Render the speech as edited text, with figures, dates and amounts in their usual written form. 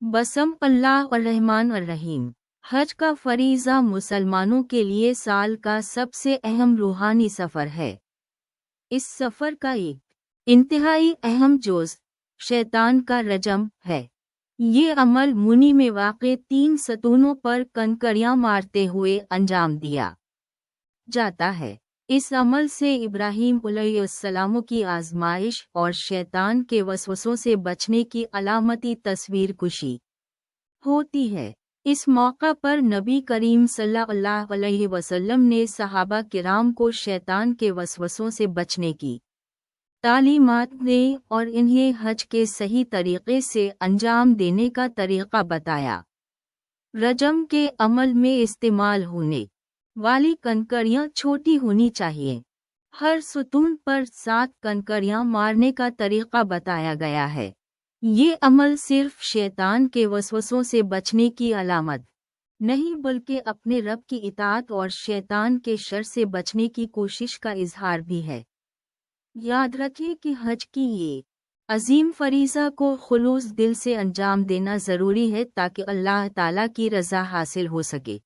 बसम अल्लाह और रहमान और रहीम। हज का फरीज़ा मुसलमानों के लिए साल का सबसे अहम रूहानी सफ़र है। इस सफ़र का एक इंतहाई अहम जोज़ शैतान का रजम है। ये अमल मुनी में वाक़े 3 सतूनों पर कंकरियां मारते हुए अंजाम दिया जाता है। इस अमल से इब्राहीम अलैहिस्सलाम की आज़माइश और शैतान के वसवसों से बचने की अलामती तस्वीर कुशी होती है। इस मौका पर नबी करीम सल्लल्लाहु अलैहि वसल्लम ने सहाबा किराम को शैतान के वसवसों से बचने की तालीमात दी और इन्हें हज के सही तरीक़े से अंजाम देने का तरीक़ा बताया। रजम के अमल में इस्तेमाल होने वाली कंकरियां छोटी होनी चाहिए। हर सुतून पर 7 कंकरियां मारने का तरीक़ा बताया गया है। ये अमल सिर्फ शैतान के वसवसों से बचने की अलामत नहीं बल्कि अपने रब की इताअत और शैतान के शर से बचने की कोशिश का इजहार भी है। याद रखें कि हज की ये अजीम फरीज़ा को खुलूस दिल से अंजाम देना ज़रूरी है ताकि अल्लाह ताला की रज़ा हासिल हो सके।